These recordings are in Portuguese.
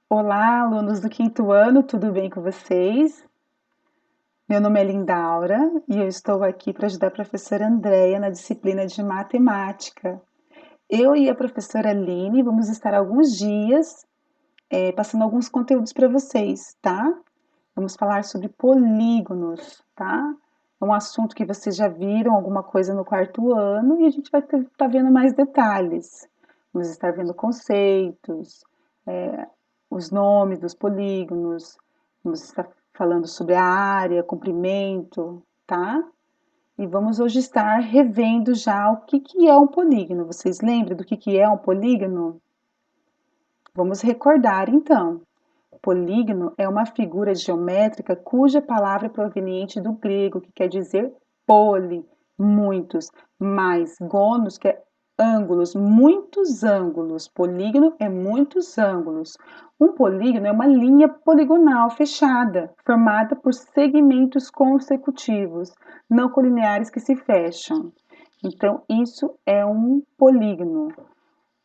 Olá, alunos do quinto ano, tudo bem com vocês? Meu nome é Lindaura e eu estou aqui para ajudar a professora Andréia na disciplina de matemática. Eu e a professora Aline vamos estar alguns dias passando alguns conteúdos para vocês, tá? Vamos falar sobre polígonos, tá? É um assunto que vocês já viram alguma coisa no quarto ano e a gente vai estar vendo mais detalhes. Vamos estar vendo conceitos, os nomes dos polígonos, vamos estar falando sobre a área, comprimento, tá? E vamos hoje estar revendo já o que é um polígono. Vocês lembram do que é um polígono? Vamos recordar então. Polígono é uma figura geométrica cuja palavra é proveniente do grego, que quer dizer poli, muitos, mais gonos, que é ângulos, muitos ângulos. Polígono é muitos ângulos. Um polígono é uma linha poligonal fechada, formada por segmentos consecutivos, não colineares que se fecham. Então, isso é um polígono.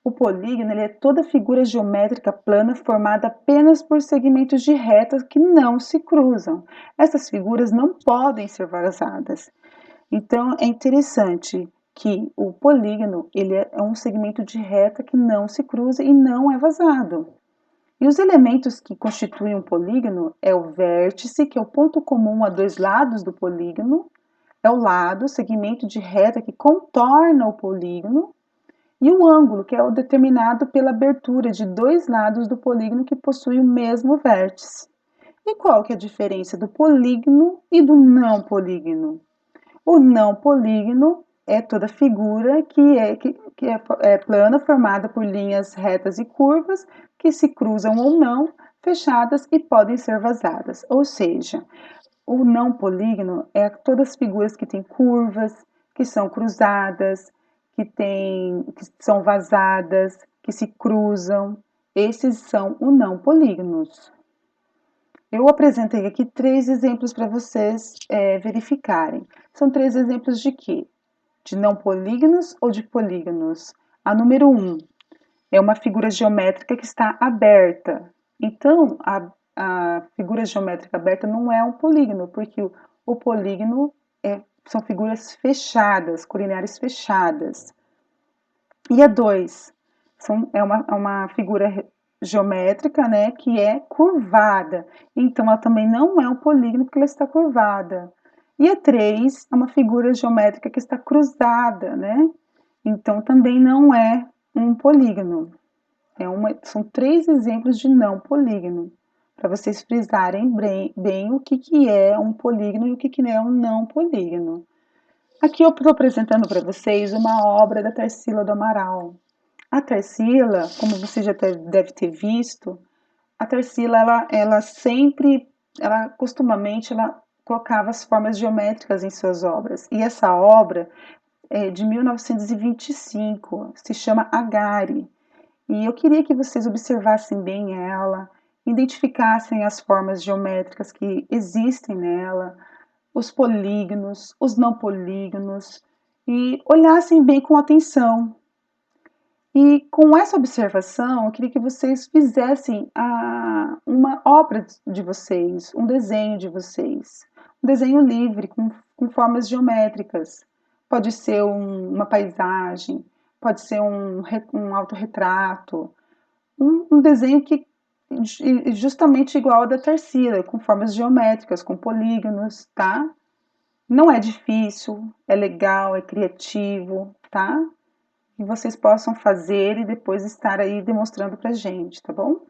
O polígono ele é toda figura geométrica plana formada apenas por segmentos de retas que não se cruzam. Essas figuras não podem ser vazadas. Então é interessante que o polígono ele é um segmento de reta que não se cruza e não é vazado. E os elementos que constituem um polígono é o vértice, que é o ponto comum a dois lados do polígono, é o lado, segmento de reta que contorna o polígono, e o ângulo, que é o determinado pela abertura de dois lados do polígono que possuem o mesmo vértice. E qual que é a diferença do polígono e do não polígono? O não polígono é toda figura que é plana, formada por linhas retas e curvas, que se cruzam ou não, fechadas e podem ser vazadas. Ou seja, o não polígono é todas as figuras que têm curvas, que são cruzadas, que são vazadas, que se cruzam. Esses são os não polígonos. Eu apresentei aqui três exemplos para vocês verificarem. São três exemplos de quê? De não polígonos ou de polígonos? A número 1 é uma figura geométrica que está aberta. Então, a figura geométrica aberta não é um polígono, porque o polígono são figuras fechadas, colineares fechadas. E a 2 é uma figura geométrica, né, que é curvada. Então, ela também não é um polígono porque ela está curvada. E a 3 é uma figura geométrica que está cruzada, né? Então, também não é um polígono. São três exemplos de não polígono, para vocês frisarem bem o que é um polígono e o que é um não polígono. Aqui eu estou apresentando para vocês uma obra da Tarsila do Amaral. A Tarsila, como você já deve ter visto, a Tarsila, ela costumamente, ela colocava as formas geométricas em suas obras. E essa obra é de 1925, se chama Agari. E eu queria que vocês observassem bem ela, identificassem as formas geométricas que existem nela, os polígonos, os não polígonos, e olhassem bem com atenção. E com essa observação, eu queria que vocês fizessem uma obra de vocês, um desenho de vocês, um desenho livre, com formas geométricas. Pode ser uma paisagem, pode ser um autorretrato, um desenho que justamente igual ao da Tarsila, com formas geométricas, com polígonos, tá? Não é difícil, é legal, é criativo, tá? Que vocês possam fazer e depois estar aí demonstrando pra gente, tá bom?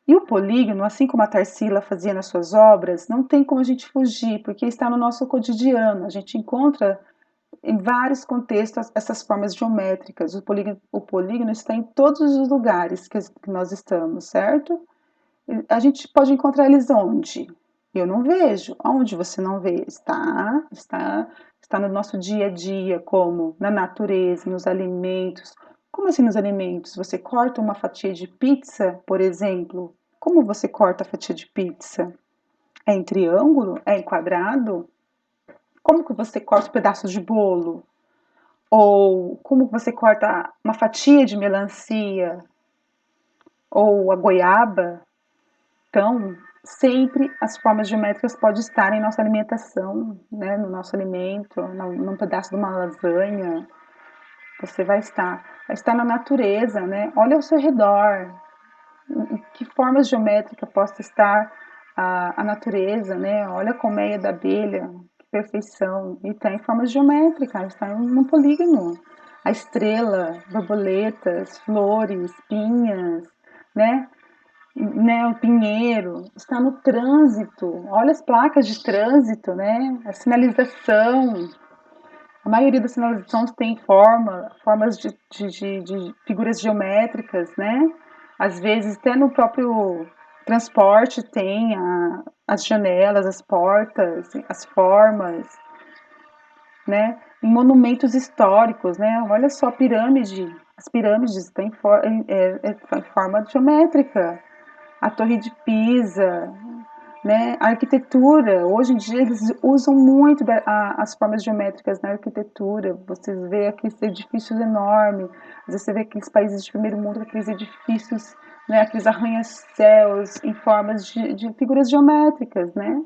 E o polígono, assim como a Tarsila fazia nas suas obras, não tem como a gente fugir, porque está no nosso cotidiano. A gente encontra em vários contextos essas formas geométricas. O polígono está em todos os lugares que nós estamos, certo? A gente pode encontrar eles onde? Eu não vejo. Onde você não vê? Está no nosso dia a dia, como na natureza, nos alimentos. Como assim nos alimentos? Você corta uma fatia de pizza, por exemplo. Como você corta a fatia de pizza? É em triângulo? É em quadrado? Como que você corta um pedaço de bolo? Ou como você corta uma fatia de melancia? ou a goiaba. Então, sempre as formas geométricas podem estar em nossa alimentação, né, no nosso alimento, num pedaço de uma lasanha. Você vai estar na natureza, né? Olha ao seu redor, em que formas geométricas possa estar a natureza, né? Olha a colmeia da abelha, que perfeição. E está em formas geométricas, está num polígono. A estrela, borboletas, flores, pinhas, né, o pinheiro, está no trânsito. Olha as placas de trânsito, né? A sinalização. A maioria das sinalizações tem formas de figuras geométricas, né? Às vezes, até no próprio transporte tem as janelas, as portas, as formas, né? Em monumentos históricos, né? Olha só a pirâmide, as pirâmides têm em forma geométrica. A Torre de Pisa, né? A arquitetura, hoje em dia eles usam muito as formas geométricas na arquitetura. Vocês vê aqueles edifícios enormes, às vezes você vê aqueles países de primeiro mundo, aqueles edifícios, né? Aqueles arranha-céus em formas de figuras geométricas, né?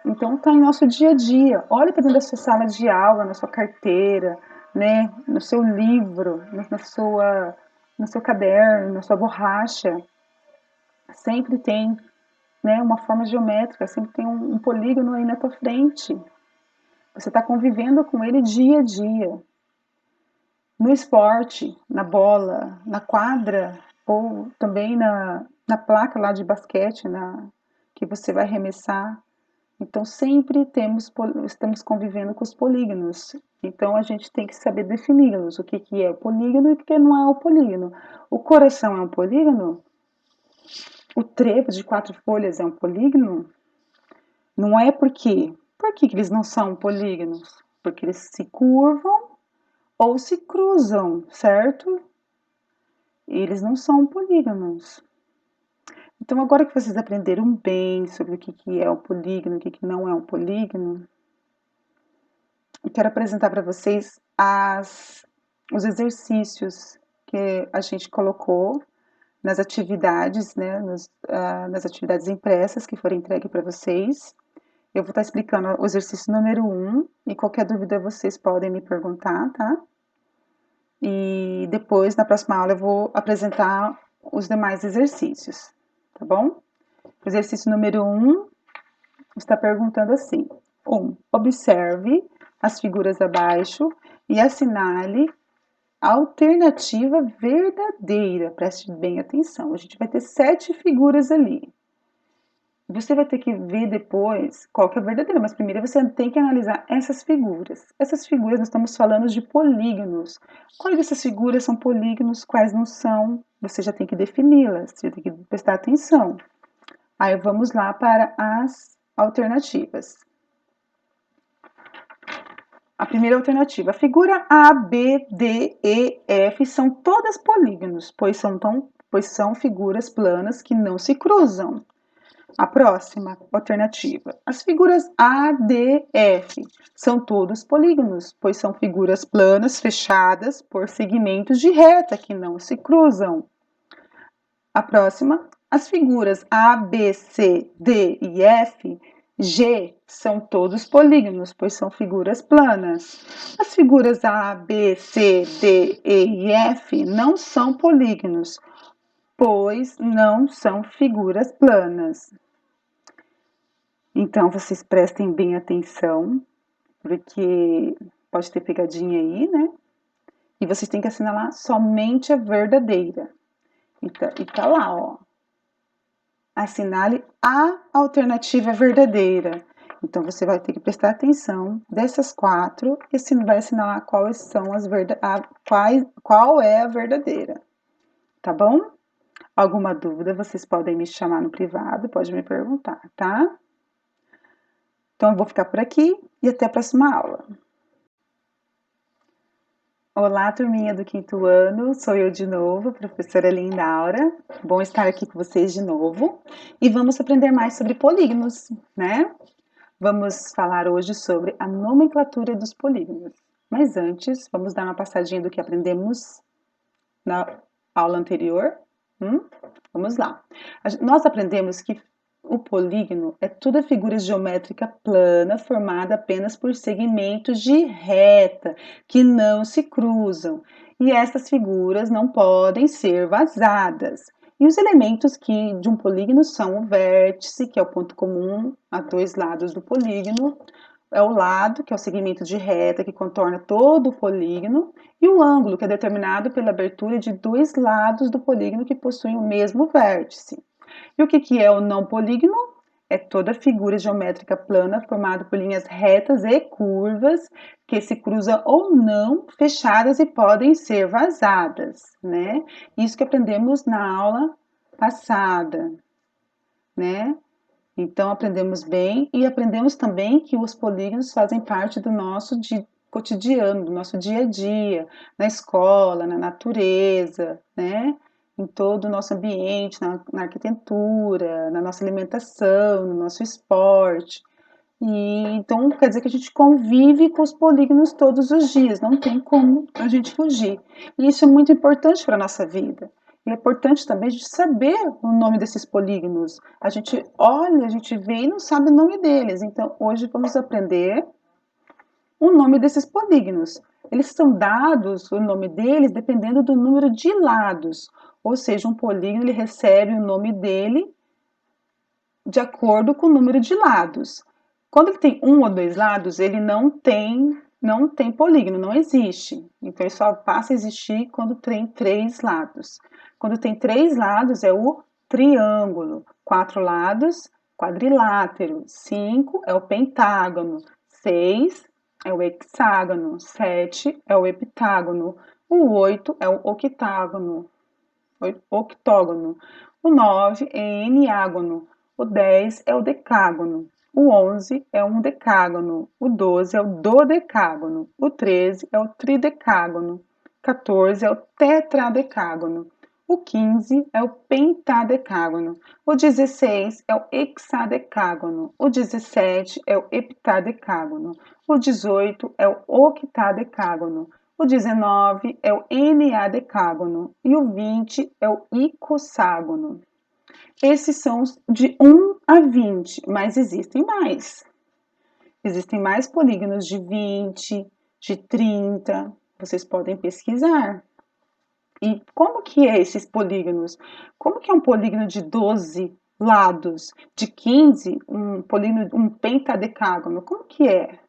Então está em nosso dia a dia. Olha para dentro da sua sala de aula, na sua carteira, né? No seu livro, no seu caderno, na sua borracha. Sempre tem, né, uma forma geométrica, sempre tem um polígono aí na tua frente. Você está convivendo com ele dia a dia. No esporte, na bola, na quadra, ou também na placa lá de basquete, que você vai arremessar. Então, sempre estamos convivendo com os polígonos. Então, a gente tem que saber defini-los. O que é o polígono e o que não é o polígono. O coração é um polígono? O trevo de 4 folhas é um polígono? Não é porque. Por que eles não são polígonos? Porque eles se curvam ou se cruzam, certo? Eles não são polígonos. Então, agora que vocês aprenderam bem sobre o que é um polígono, o que não é um polígono, eu quero apresentar para vocês os exercícios que a gente colocou nas atividades, né, nas atividades impressas que foram entregues para vocês. Eu vou estar explicando o exercício número 1 e qualquer dúvida vocês podem me perguntar, tá? E depois, na próxima aula, eu vou apresentar os demais exercícios, tá bom? O exercício número 1 está perguntando assim: 1. Observe as figuras abaixo e assinale a alternativa verdadeira. Preste bem atenção. A gente vai ter 7 figuras ali. Você vai ter que ver depois qual que é a verdadeira, mas primeiro você tem que analisar essas figuras. Essas figuras, nós estamos falando de polígonos. Quais dessas figuras são polígonos, quais não são? Você já tem que defini-las, você tem que prestar atenção. Aí vamos lá para as alternativas. A primeira alternativa, a figura A, B, D, E, F são todas polígonos, pois são figuras planas que não se cruzam. A próxima alternativa, as figuras A, D, F são todos polígonos, pois são figuras planas fechadas por segmentos de reta que não se cruzam. A próxima, as figuras A, B, C, D e F, G são todos polígonos, pois são figuras planas. As figuras A, B, C, D, E e F não são polígonos, pois não são figuras planas. Então, vocês prestem bem atenção, porque pode ter pegadinha aí, né? E vocês têm que assinalar somente a verdadeira. E tá lá, ó. Assinale a alternativa verdadeira. Então, você vai ter que prestar atenção dessas 4 e vai assinalar quais são qual é a verdadeira. Tá bom? Alguma dúvida, vocês podem me chamar no privado, pode me perguntar, tá? Então, eu vou ficar por aqui e até a próxima aula. Olá, turminha do 5º ano, sou eu de novo, professora Lindaura. Bom estar aqui com vocês de novo. E vamos aprender mais sobre polígonos, né? Vamos falar hoje sobre a nomenclatura dos polígonos. Mas antes, vamos dar uma passadinha do que aprendemos na aula anterior, Vamos lá. Nós aprendemos que o polígono é toda figura geométrica plana formada apenas por segmentos de reta que não se cruzam. E estas figuras não podem ser vazadas. E os elementos de um polígono são o vértice, que é o ponto comum a dois lados do polígono, é o lado, que é o segmento de reta que contorna todo o polígono, e o ângulo, que é determinado pela abertura de dois lados do polígono que possuem o mesmo vértice. E o que é o não polígono? É toda figura geométrica plana formada por linhas retas e curvas que se cruzam ou não, fechadas e podem ser vazadas, né? Isso que aprendemos na aula passada, né? Então aprendemos bem e aprendemos também que os polígonos fazem parte do nosso cotidiano, do nosso dia a dia, na escola, na natureza, né? Em todo o nosso ambiente, na arquitetura, na nossa alimentação, no nosso esporte. E então quer dizer que a gente convive com os polígonos todos os dias, não tem como a gente fugir. E isso é muito importante para a nossa vida. E é importante também a gente saber o nome desses polígonos. A gente olha, a gente vê e não sabe o nome deles. Então hoje vamos aprender o nome desses polígonos. Eles são dados, o nome deles, dependendo do número de lados. Ou seja, um polígono ele recebe o nome dele de acordo com o número de lados. Quando ele tem um ou dois lados, ele não tem polígono, não existe. Então, ele só passa a existir quando tem três lados. Quando tem três lados, é o triângulo. Quatro lados, quadrilátero. 5 é o pentágono. 6 é o hexágono. 7 é o heptágono. O 8 é o octágono. O 9 é eneágono. O 10 é o decágono. O 11 é um decágono. O 12 é o dodecágono. O 13 é o tridecágono. 14 é o tetradecágono. O 15 é o pentadecágono. O 16 é o hexadecágono. O 17 é o heptadecágono. O 18 é o octadecágono. O 19 é o eneadecágono e o 20 é o icosságono. Esses são os de 1 a 20, mas existem mais. Existem mais polígonos de 20, de 30, vocês podem pesquisar. E como que é esses polígonos? Como que é um polígono de 12 lados? De 15, um polígono, um pentadecágono? Como que é?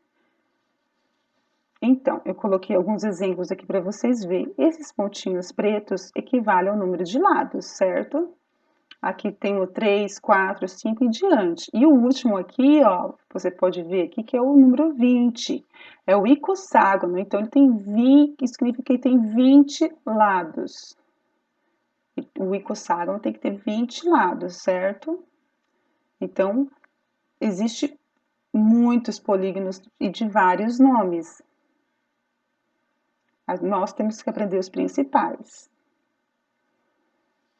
Então, eu coloquei alguns exemplos aqui para vocês verem. Esses pontinhos pretos equivalem ao número de lados, certo? Aqui tem o 3, 4, 5 e diante. E o último aqui, ó, você pode ver aqui que é o número 20. É o icosságono, então ele tem 20, que significa que ele tem 20 lados. O icosságono tem que ter 20 lados, certo? Então, existe muitos polígonos e de vários nomes. Nós temos que aprender os principais.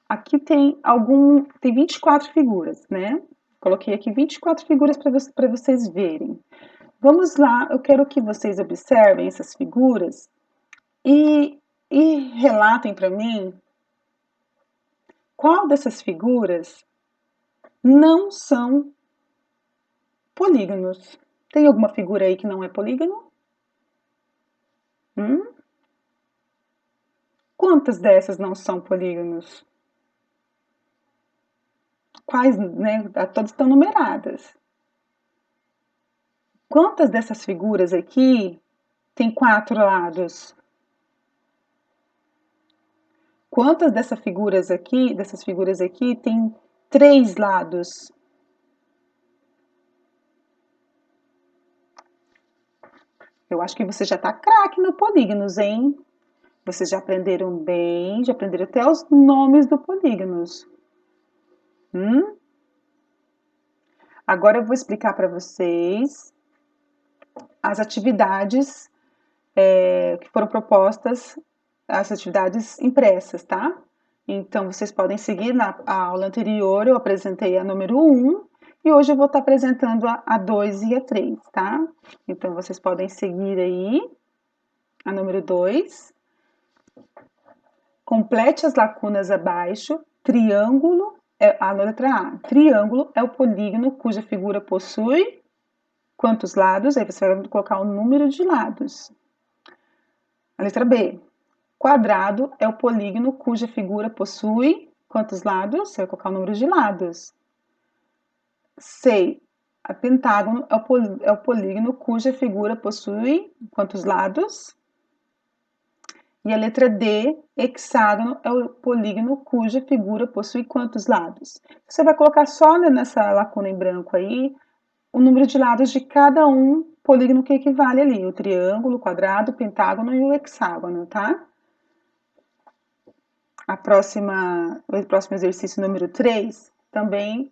Aqui tem 24 figuras, né? Coloquei aqui 24 figuras para vocês verem. Vamos lá, eu quero que vocês observem essas figuras e relatem para mim qual dessas figuras não são polígonos. Tem alguma figura aí que não é polígono? Quantas dessas não são polígonos? Quais, né? Todas estão numeradas. Quantas dessas figuras aqui tem 4 lados? Quantas dessas figuras aqui tem 3 lados? Eu acho que você já está craque no polígonos, hein? Vocês já aprenderam bem, já aprenderam até os nomes dos polígonos. Agora eu vou explicar para vocês as atividades que foram propostas, as atividades impressas, tá? Então, vocês podem seguir na aula anterior, eu apresentei a número 1 e hoje eu vou estar apresentando a 2 e a 3, tá? Então, vocês podem seguir aí a número 2. Complete as lacunas abaixo Triângulo, na letra A, triângulo é o polígono cuja figura possui quantos lados? Aí você vai colocar o número de lados. A letra B, quadrado é o polígono cuja figura possui quantos lados? Você vai colocar o número de lados. C, a pentágono é o polígono cuja figura possui quantos lados? E a letra D, hexágono é o polígono cuja figura possui quantos lados? Você vai colocar só nessa lacuna em branco aí o número de lados de cada polígono que equivale ali, o triângulo, o quadrado, o pentágono e o hexágono, tá? O próximo exercício número 3 também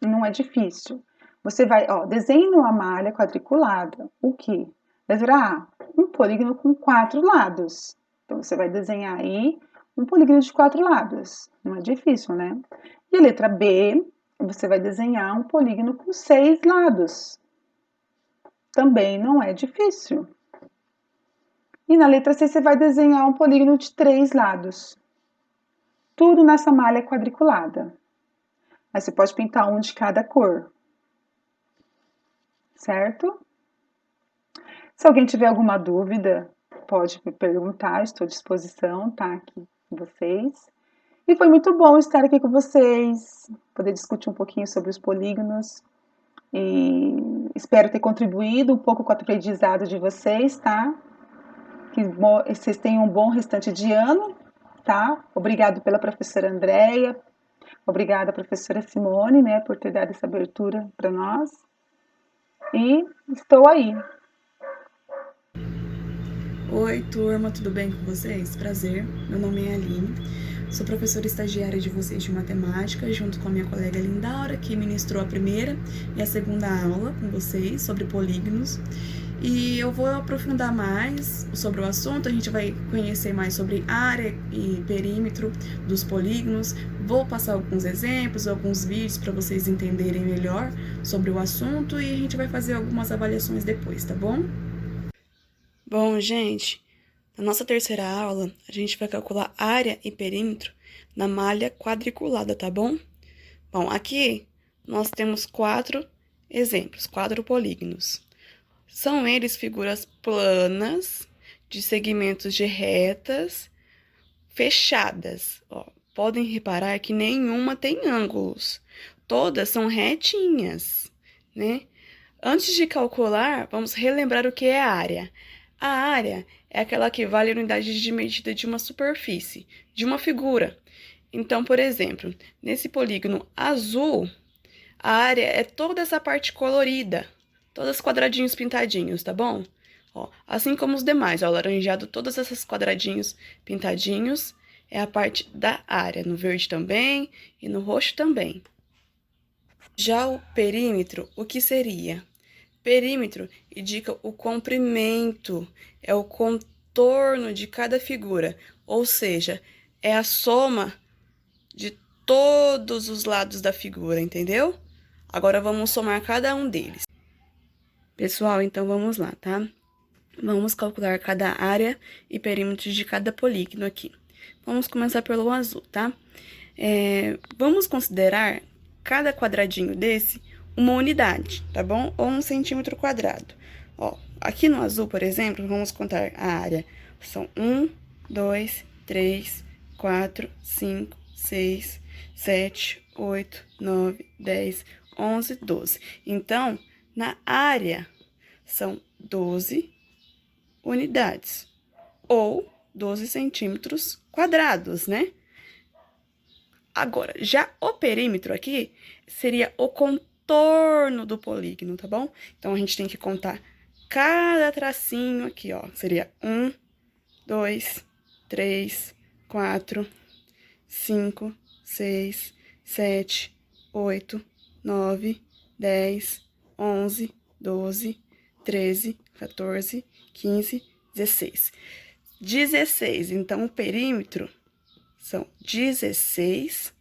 não é difícil. Você vai, desenhe uma malha quadriculada. O que? Letra A, um polígono com 4 lados. Então, você vai desenhar aí um polígono de 4 lados. Não é difícil, né? E a letra B, você vai desenhar um polígono com 6 lados. Também não é difícil. E na letra C, você vai desenhar um polígono de 3 lados. Tudo nessa malha quadriculada. Aí você pode pintar um de cada cor. Certo? Se alguém tiver alguma dúvida, pode me perguntar, estou à disposição, tá? Aqui com vocês. E foi muito bom estar aqui com vocês, poder discutir um pouquinho sobre os polígonos. E espero ter contribuído um pouco com o aprendizado de vocês, tá? Que vocês tenham um bom restante de ano, tá? Obrigado pela professora Andréia, obrigada professora Simone, né, por ter dado essa abertura para nós. E estou aí. Oi, turma, tudo bem com vocês? Prazer, meu nome é Aline, sou professora estagiária de vocês de matemática, junto com a minha colega Lindaura, que ministrou a primeira e a segunda aula com vocês sobre polígonos. E eu vou aprofundar mais sobre o assunto, a gente vai conhecer mais sobre área e perímetro dos polígonos, vou passar alguns exemplos, alguns vídeos para vocês entenderem melhor sobre o assunto e a gente vai fazer algumas avaliações depois, tá bom? Bom, gente, na nossa terceira aula, a gente vai calcular área e perímetro na malha quadriculada, tá bom? Bom, aqui nós temos 4 exemplos, 4 polígonos. São eles figuras planas, de segmentos de retas fechadas. Ó, podem reparar que nenhuma tem ângulos, todas são retinhas, né? Antes de calcular, vamos relembrar o que é a área. A área é aquela que vale a unidade de medida de uma superfície, de uma figura. Então, por exemplo, nesse polígono azul, a área é toda essa parte colorida, todos os quadradinhos pintadinhos, tá bom? Ó, assim como os demais, ó, laranjado, todos esses quadradinhos pintadinhos é a parte da área, no verde também e no roxo também. Já o perímetro, o que seria? Perímetro indica o comprimento, é o contorno de cada figura, ou seja, é a soma de todos os lados da figura, entendeu? Agora vamos somar cada um deles. Pessoal, então vamos lá, tá? Vamos calcular cada área e perímetro de cada polígono aqui. Vamos começar pelo azul, tá? Vamos considerar cada quadradinho desse uma unidade, tá bom? Ou 1 centímetro quadrado. Ó, aqui no azul, por exemplo, vamos contar a área. São 1, 2, 3, 4, 5, 6, 7, 8, 9, 10, 11, 12. Então, na área, são 12 unidades, ou 12 centímetros quadrados, né? Agora, já o perímetro aqui seria o contorno do polígono, tá bom? Então, a gente tem que contar cada tracinho aqui, ó. Seria 1, 2, 3, 4, 5, 6, 7, 8, 9, 10, 11, 12, 13, 14, 15, 16. 16, então, o perímetro são 16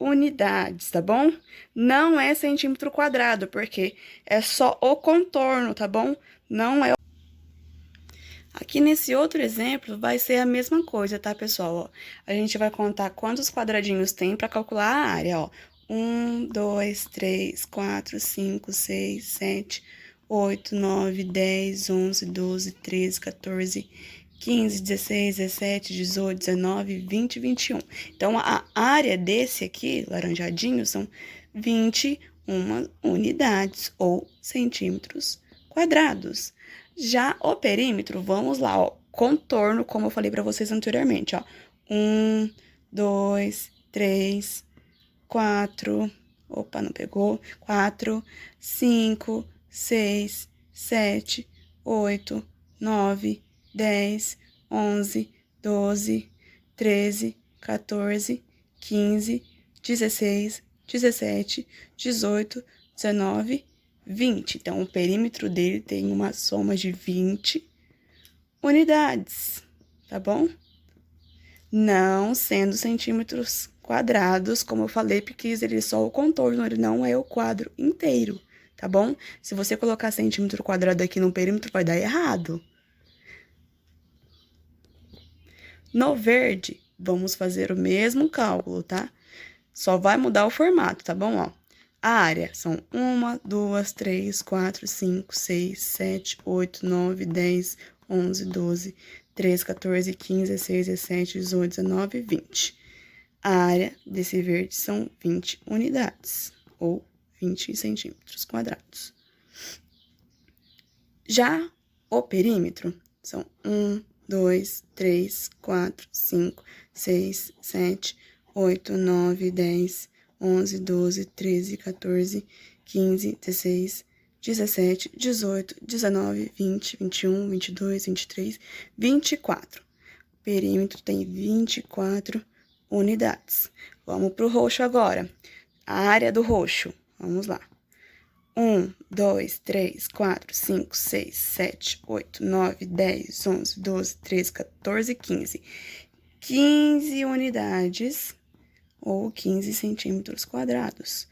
unidades, tá bom? Não é centímetro quadrado, porque é só o contorno, tá bom? Não é. Aqui nesse outro exemplo vai ser a mesma coisa, tá, pessoal? Ó, a gente vai contar quantos quadradinhos tem para calcular a área, ó. 1, 2, 3, 4, 5, 6, 7, 8, 9, 10, 11, 12, 13, 14, 15, 16, 17, 18, 19, 20, 21. Então, a área desse aqui, laranjadinho, são 21 unidades ou centímetros quadrados. Já o perímetro, vamos lá, ó, contorno, como eu falei para vocês anteriormente, ó. 1, 2, 3, 4, opa, não pegou, 4, 5, 6, 7, 8, 9, 10, 11, 12, 13, 14, 15, 16, 17, 18, 19, 20. Então, o perímetro dele tem uma soma de 20 unidades, tá bom? Não sendo centímetros quadrados, como eu falei, porque ele é só o contorno, ele não é o quadro inteiro, tá bom? Se você colocar centímetro quadrado aqui no perímetro, vai dar errado. No verde, vamos fazer o mesmo cálculo, tá? Só vai mudar o formato, tá bom? Ó, a área são 1, 2, 3, 4, 5, 6, 7, 8, 9, 10, 11, 12, 13, 14, 15, 16, 17, 18, 19, 20. A área desse verde são 20 unidades, ou 20 centímetros quadrados. Já o perímetro são 1, 2, 3, 4, 5, 6, 7, 8, 9, 10, 11, 12, 13, 14, 15, 16, 17, 18, 19, 20, 21, 22, 23, 24. O perímetro tem 24 unidades. Vamos para o roxo agora. A área do roxo, vamos lá. 1, 2, 3, 4, 5, 6, 7, 8, 9, 10, 11, 12, 13, 14, 15. 15 unidades ou 15 centímetros quadrados.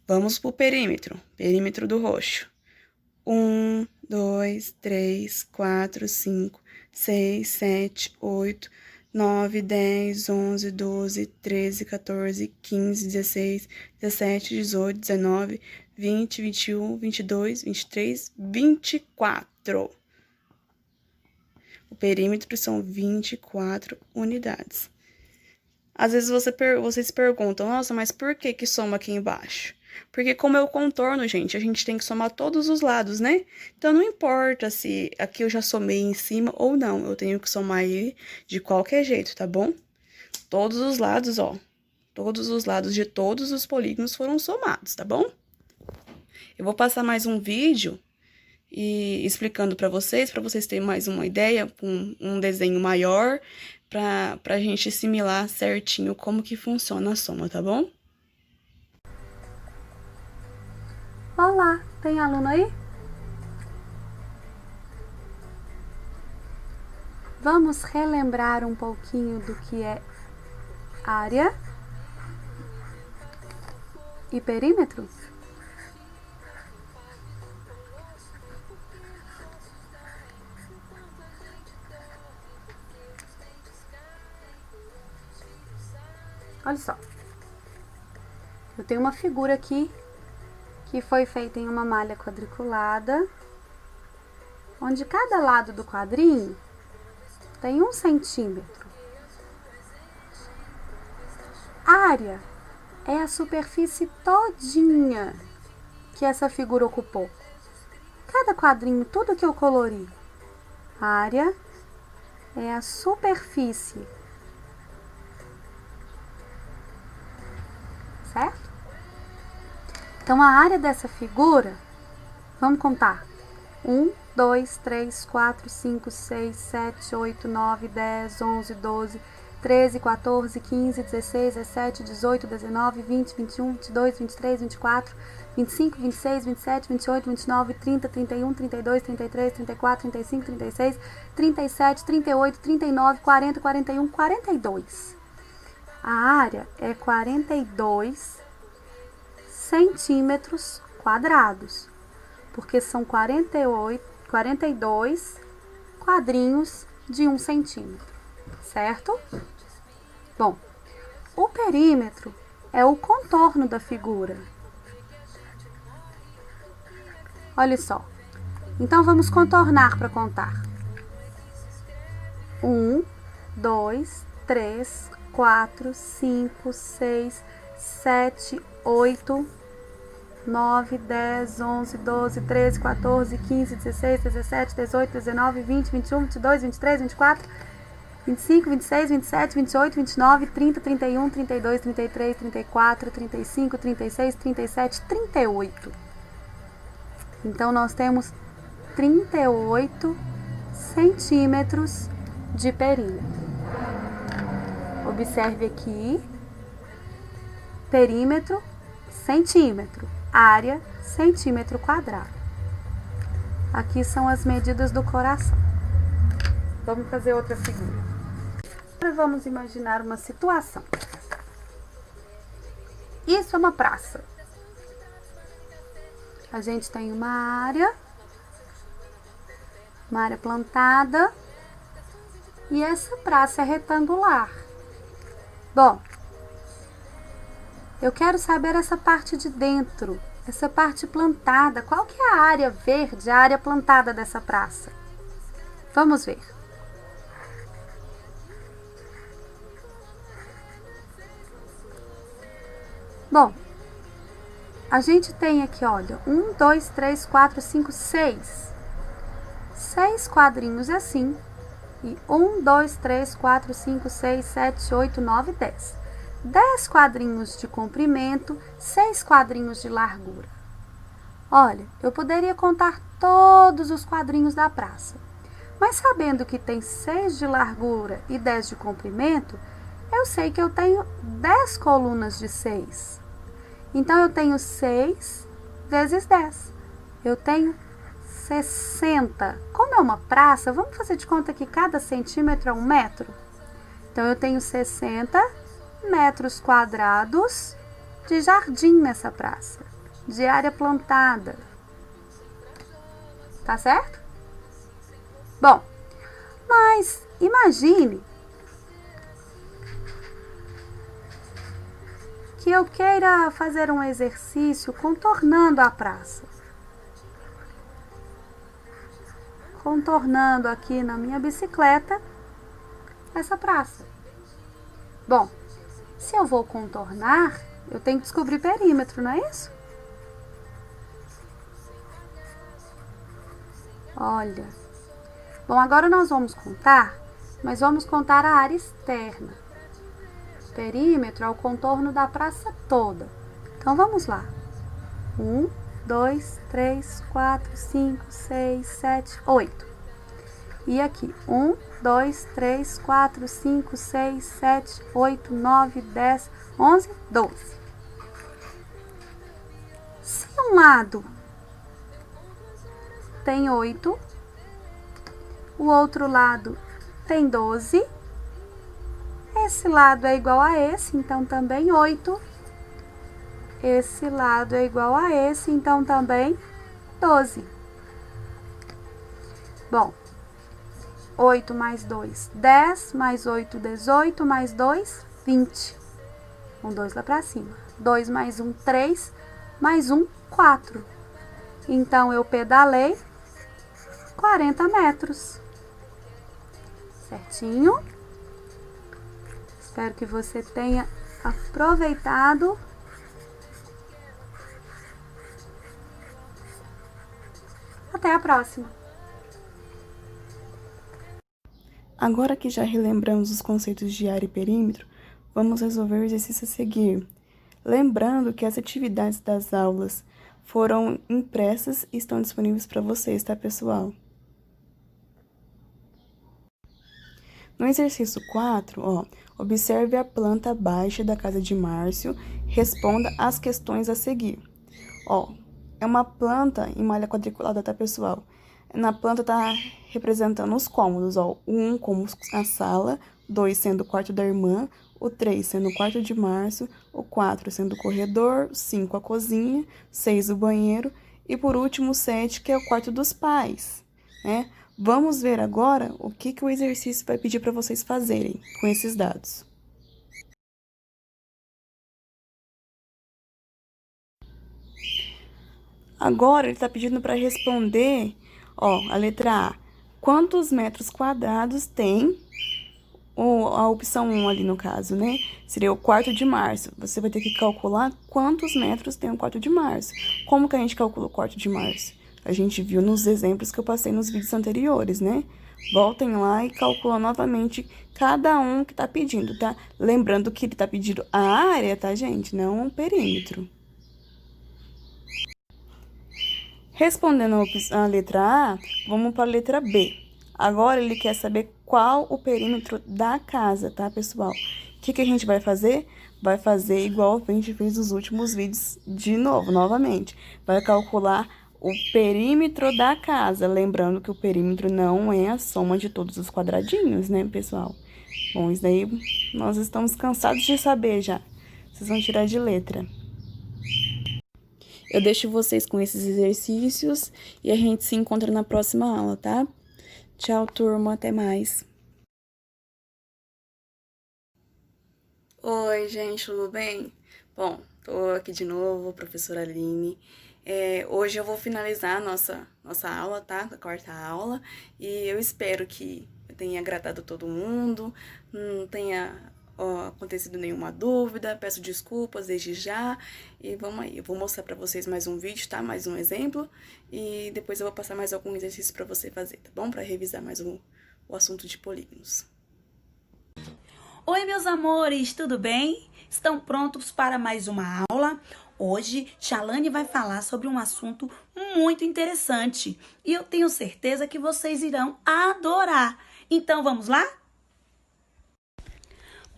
Vamos para o perímetro. Perímetro do roxo. 1, 2, 3, 4, 5, 6, 7, 8, 9, 10, 11, 12, 13, 14, 15, 16, 17, 18, 19, 20, 21, 22, 23, 24. O perímetro são 24 unidades. Às vezes vocês perguntam, nossa, mas por que que soma aqui embaixo? Porque como é o contorno, gente, a gente tem que somar todos os lados, né? Então, não importa se aqui eu já somei em cima ou não, eu tenho que somar ele de qualquer jeito, tá bom? Todos os lados, ó, todos os lados de todos os polígonos foram somados, tá bom? Eu vou passar mais um vídeo e explicando para vocês terem mais uma ideia, com um desenho maior, para a gente assimilar certinho como que funciona a soma, tá bom? Olá, tem aluno aí? Vamos relembrar um pouquinho do que é área e perímetro? Olha só, eu tenho uma figura aqui que foi feita em uma malha quadriculada, onde cada lado do quadrinho tem 1 centímetro. Área é a superfície todinha que essa figura ocupou. Cada quadrinho, tudo que eu colori. Área é a superfície. Certo? Então, a área dessa figura, vamos contar. 1, 2, 3, 4, 5, 6, 7, 8, 9, 10, 11, 12, 13, 14, 15, 16, 17, 18, 19, 20, 21, 22, 23, 24, 25, 26, 27, 28, 29, 30, 31, 32, 33, 34, 35, 36, 37, 38, 39, 40, 41, 42. A área é 42 centímetros quadrados, porque são 42 quadrinhos de 1 centímetro, certo? Bom, o perímetro é o contorno da figura. Olha só. Então, vamos contornar para contar. 1, 2, 3, 4, 5, 6, 7, 8, 9, 10, 11, 12, 13, 14, 15, 16, 17, 18, 19, 20, 21, 22, 23, 24, 25, 26, 27, 28, 29, 30, 31, 32, 33, 34, 35, 36, 37, 38. Então, nós temos 38 centímetros de perímetro. Observe aqui, perímetro, centímetro, área, centímetro quadrado. Aqui são as medidas do coração. Vamos fazer outra figura. Agora vamos imaginar uma situação. Isso é uma praça. A gente tem uma área plantada, e essa praça é retangular. Bom, eu quero saber essa parte de dentro, essa parte plantada. Qual que é a área verde, a área plantada dessa praça? Vamos ver. Bom, a gente tem aqui, olha, 1, 2, 3, 4, 5, 6. 6 quadrinhos assim. E 1, 2, 3, 4, 5, 6, 7, 8, 9, 10. 10 quadrinhos de comprimento, 6 quadrinhos de largura. Olha, eu poderia contar todos os quadrinhos da praça. Mas sabendo que tem 6 de largura e 10 de comprimento, eu sei que eu tenho 10 colunas de 6. Então, eu tenho 6 vezes 10. Eu tenho 60. Como é uma praça, vamos fazer de conta que cada centímetro é 1 metro. Então, eu tenho 60 metros quadrados de jardim nessa praça, de área plantada. Tá certo? Bom, mas imagine que eu queira fazer um exercício contornando a praça. Contornando aqui na minha bicicleta essa praça. Bom, se eu vou contornar, eu tenho que descobrir perímetro, não é isso? Olha. Bom, agora nós vamos contar, mas vamos contar a área externa. Perímetro é o contorno da praça toda. Então, vamos lá. 1, 2, 3, 4, 5, 6, 7, 8. E aqui, 1, 2, 3, 4, 5, 6, 7, 8, 9, 10, 11, 12. Se um lado tem 8, o outro lado tem 12, esse lado é igual a esse, então também 8. Esse lado é igual a esse, então também 12. Bom, 8 mais 2, 10, mais 8, 18, mais 2, 20. Um 2 lá pra cima. 2 mais 1, 3, mais 1, 4. Então, eu pedalei 40 metros. Certinho? Espero que você tenha aproveitado. Até a próxima! Agora que já relembramos os conceitos de área e perímetro, vamos resolver o exercício a seguir. Lembrando que as atividades das aulas foram impressas e estão disponíveis para vocês, tá, pessoal? No exercício 4, observe a planta baixa da casa de Márcio, responda as questões a seguir. É uma planta em malha quadriculada, tá, pessoal? Na planta tá representando os cômodos, o 1 como a sala, 2 sendo o quarto da irmã, o 3 sendo o quarto de Márcio, o 4 sendo o corredor, 5 a cozinha, 6 o banheiro e por último o 7 que é o quarto dos pais, né? Vamos ver agora o que o exercício vai pedir para vocês fazerem com esses dados. Agora, ele está pedindo para responder, ó, a letra A. Quantos metros quadrados tem a opção 1 ali no caso, né? Seria o quarto de março. Você vai ter que calcular quantos metros tem o quarto de março. Como que a gente calcula o quarto de março? A gente viu nos exemplos que eu passei nos vídeos anteriores, né? Voltem lá e calculam novamente cada um que tá pedindo, tá? Lembrando que ele tá pedindo a área, tá, gente? Não o perímetro. Respondendo a letra A, vamos para a letra B. Agora, ele quer saber qual o perímetro da casa, tá, pessoal? O que a gente vai fazer? Vai fazer igual a gente fez nos últimos vídeos de novo, novamente. Vai calcular o perímetro da casa. Lembrando que o perímetro não é a soma de todos os quadradinhos, né, pessoal? Bom, isso daí nós estamos cansados de saber já. Vocês vão tirar de letra. Eu deixo vocês com esses exercícios e a gente se encontra na próxima aula, tá? Tchau, turma. Até mais. Oi, gente, tudo bem? Bom, tô aqui de novo, professora Aline. Hoje eu vou finalizar a nossa aula, tá? A quarta aula. E eu espero que eu tenha agradado todo mundo, não tenha acontecido nenhuma dúvida, peço desculpas desde já, e vamos aí, eu vou mostrar pra vocês mais um vídeo, tá? Mais um exemplo, e depois eu vou passar mais algum exercício pra você fazer, tá bom? Pra revisar mais o assunto de polígonos. Oi, meus amores, tudo bem? Estão prontos para mais uma aula? Hoje, Shalane vai falar sobre um assunto muito interessante, e eu tenho certeza que vocês irão adorar. Então, vamos lá?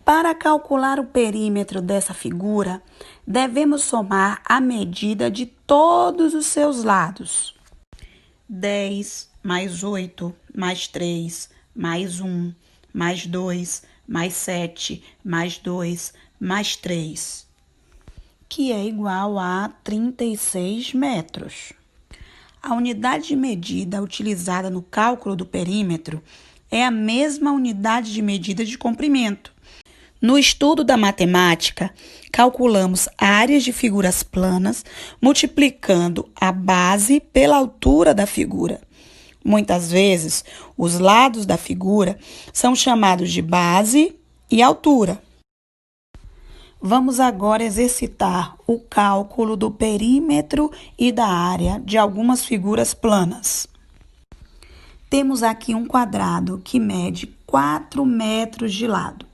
Para calcular o perímetro dessa figura, devemos somar a medida de todos os seus lados. 10 mais 8 mais 3 mais 1 mais 2 mais 7 mais 2 mais 3, que é igual a 36 metros. A unidade de medida utilizada no cálculo do perímetro é a mesma unidade de medida de comprimento. No estudo da matemática, calculamos áreas de figuras planas multiplicando a base pela altura da figura. Muitas vezes, os lados da figura são chamados de base e altura. Vamos agora exercitar o cálculo do perímetro e da área de algumas figuras planas. Temos aqui um quadrado que mede 4 metros de lado.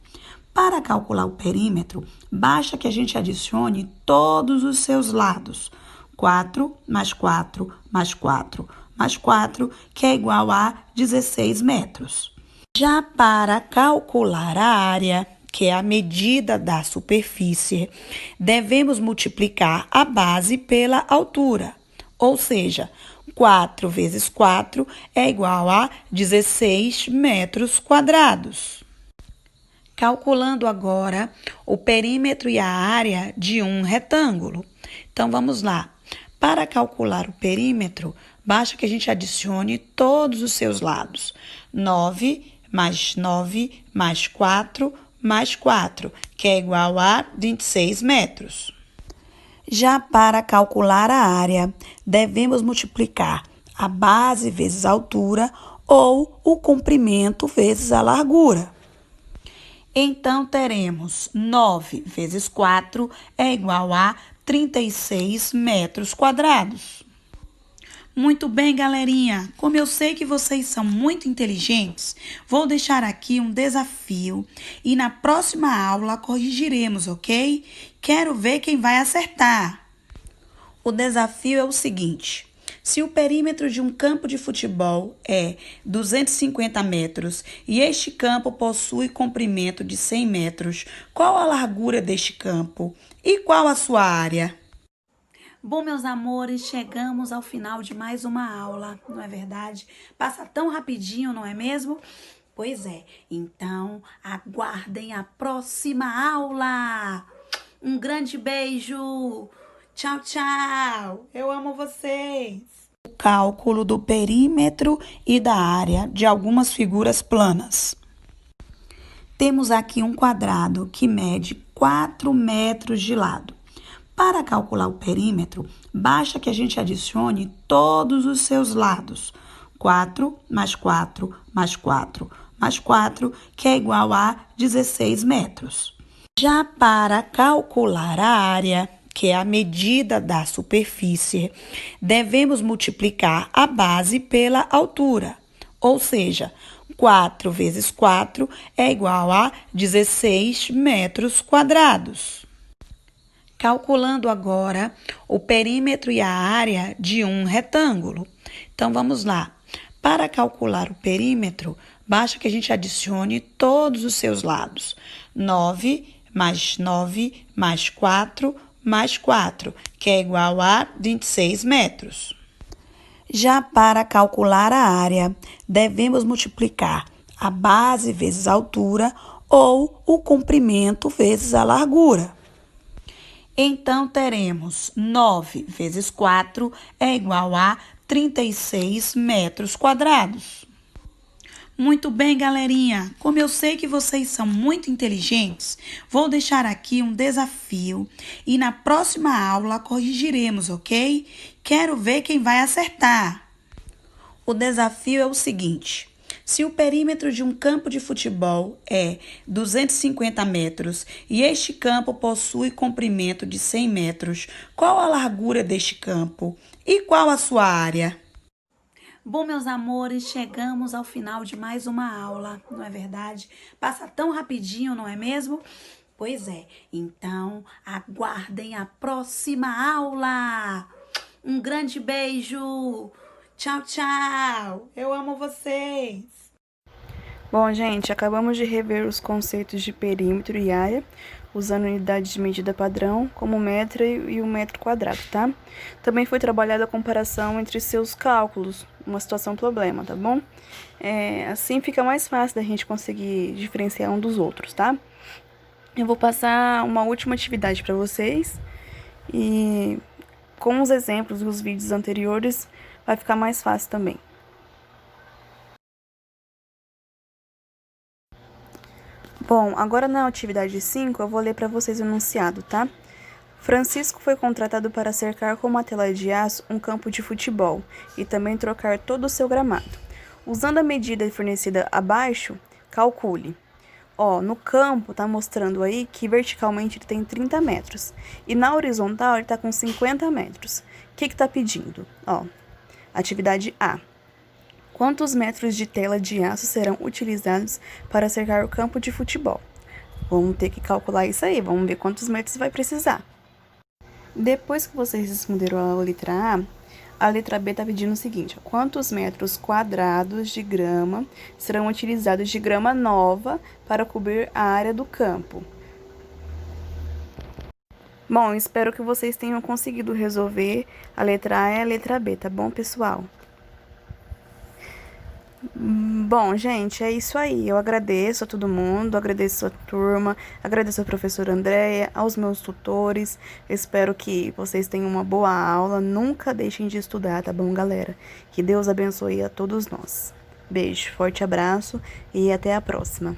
Para calcular o perímetro, basta que a gente adicione todos os seus lados. 4 mais 4 mais 4 mais 4, que é igual a 16 metros. Já para calcular a área, que é a medida da superfície, devemos multiplicar a base pela altura. Ou seja, 4 vezes 4 é igual a 16 metros quadrados. Calculando agora o perímetro e a área de um retângulo. Então, vamos lá. Para calcular o perímetro, basta que a gente adicione todos os seus lados. 9 mais 9 mais 4 mais 4, que é igual a 26 metros. Já para calcular a área, devemos multiplicar a base vezes a altura ou o comprimento vezes a largura. Então, teremos 9 vezes 4 é igual a 36 metros quadrados. Muito bem, galerinha. Como eu sei que vocês são muito inteligentes, vou deixar aqui um desafio e na próxima aula corrigiremos, ok? Quero ver quem vai acertar. O desafio é o seguinte. Se o perímetro de um campo de futebol é 250 metros e este campo possui comprimento de 100 metros, qual a largura deste campo e qual a sua área? Bom, meus amores, chegamos ao final de mais uma aula, não é verdade? Passa tão rapidinho, não é mesmo? Pois é, então aguardem a próxima aula. Um grande beijo! Tchau, tchau! Eu amo vocês! cálculo do perímetro e da área de algumas figuras planas. Temos aqui um quadrado que mede 4 metros de lado. Para calcular o perímetro, basta que a gente adicione todos os seus lados. 4 mais 4 mais 4 mais 4, que é igual a 16 metros. Já para calcular a área, que é a medida da superfície, devemos multiplicar a base pela altura, ou seja, 4 vezes 4 é igual a 16 metros quadrados. Calculando agora o perímetro e a área de um retângulo. Então, vamos lá. Para calcular o perímetro, basta que a gente adicione todos os seus lados. 9 mais 9 mais 4 mais 4, que é igual a 26 metros. Já para calcular a área, devemos multiplicar a base vezes a altura ou o comprimento vezes a largura. Então, teremos 9 vezes 4 é igual a 36 metros quadrados. Muito bem, galerinha. Como eu sei que vocês são muito inteligentes, vou deixar aqui um desafio e na próxima aula corrigiremos, ok? Quero ver quem vai acertar. O desafio é o seguinte: se o perímetro de um campo de futebol é 250 metros e este campo possui comprimento de 100 metros, qual a largura deste campo e qual a sua área? Bom, meus amores, chegamos ao final de mais uma aula, não é verdade? Passa tão rapidinho, não é mesmo? Pois é, então aguardem a próxima aula. Um grande beijo. Tchau, tchau. Eu amo vocês. Bom, gente, acabamos de rever os conceitos de perímetro e área, usando unidades de medida padrão, como o metro e o metro quadrado, tá? Também foi trabalhada a comparação entre seus cálculos, uma situação-problema, tá bom? Assim fica mais fácil da gente conseguir diferenciar um dos outros, tá? Eu vou passar uma última atividade para vocês e com os exemplos dos vídeos anteriores vai ficar mais fácil também. Bom, agora na atividade 5 eu vou ler para vocês o enunciado, tá? Francisco foi contratado para cercar com uma tela de aço um campo de futebol e também trocar todo o seu gramado. Usando a medida fornecida abaixo, calcule. No campo tá mostrando aí que verticalmente ele tem 30 metros e na horizontal ele tá com 50 metros. O que tá pedindo? Atividade A. Quantos metros de tela de aço serão utilizados para cercar o campo de futebol? Vamos ter que calcular isso aí, vamos ver quantos metros vai precisar. Depois que vocês responderam a letra A letra B está pedindo o seguinte: quantos metros quadrados de grama serão utilizados de grama nova para cobrir a área do campo? Bom, espero que vocês tenham conseguido resolver a letra A e a letra B, tá bom, pessoal? Bom, gente, é isso aí. Eu agradeço a todo mundo, agradeço a turma, agradeço a professora Andréia, aos meus tutores. Espero que vocês tenham uma boa aula. Nunca deixem de estudar, tá bom, galera? Que Deus abençoe a todos nós. Beijo, forte abraço e até a próxima.